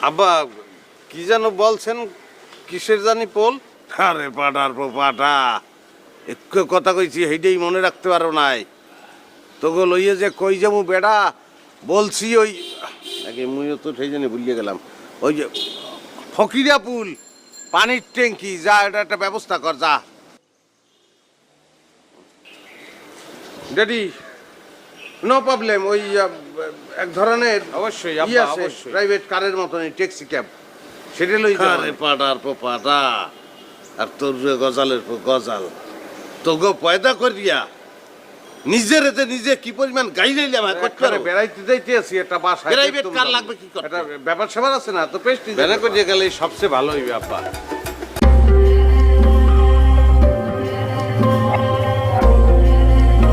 আব্বা কি যেন বলছেন, কিসের জানি পোল? আরে পাটার পো পাটা একটু কথা কইছি সেইটাই মনে রাখতে পারো নাই। তোকে লইয়ে যে কই যাবো বেড়া বলছি ওই আগে মুইও তো সেই জানি ভুলিয়ে গেলাম। ওই যে ফকিরা পুল পানির ট্যাঙ্কি, যা এটা একটা ব্যবস্থা কর যা। Daddy no problem. ওই এক ধরনের অবশ্যই ই আব্বা, আছে, অবশ্যই। প্রাইভেট কারের মতনই ট্যাক্সি ক্যাব, সেটা লই যা। আরে পাটার পো পাটা আর তোর গজালের পো গজাল তোকে পয়দা করিয়া নিজের এতে নিজে কি পরিমাণ গাই লাইলাম করতে পারো। বেড়াইতে যাইতে আছি একটা বাসায়, প্রাইভেট বেতন কার পাবো। লাগবে কি করতে? একটা ব্যাপার স্যাপার আছে না তো, পেস্টি বেড়া করে গেলে সবচেয়ে ভালো হইবে আব্বা।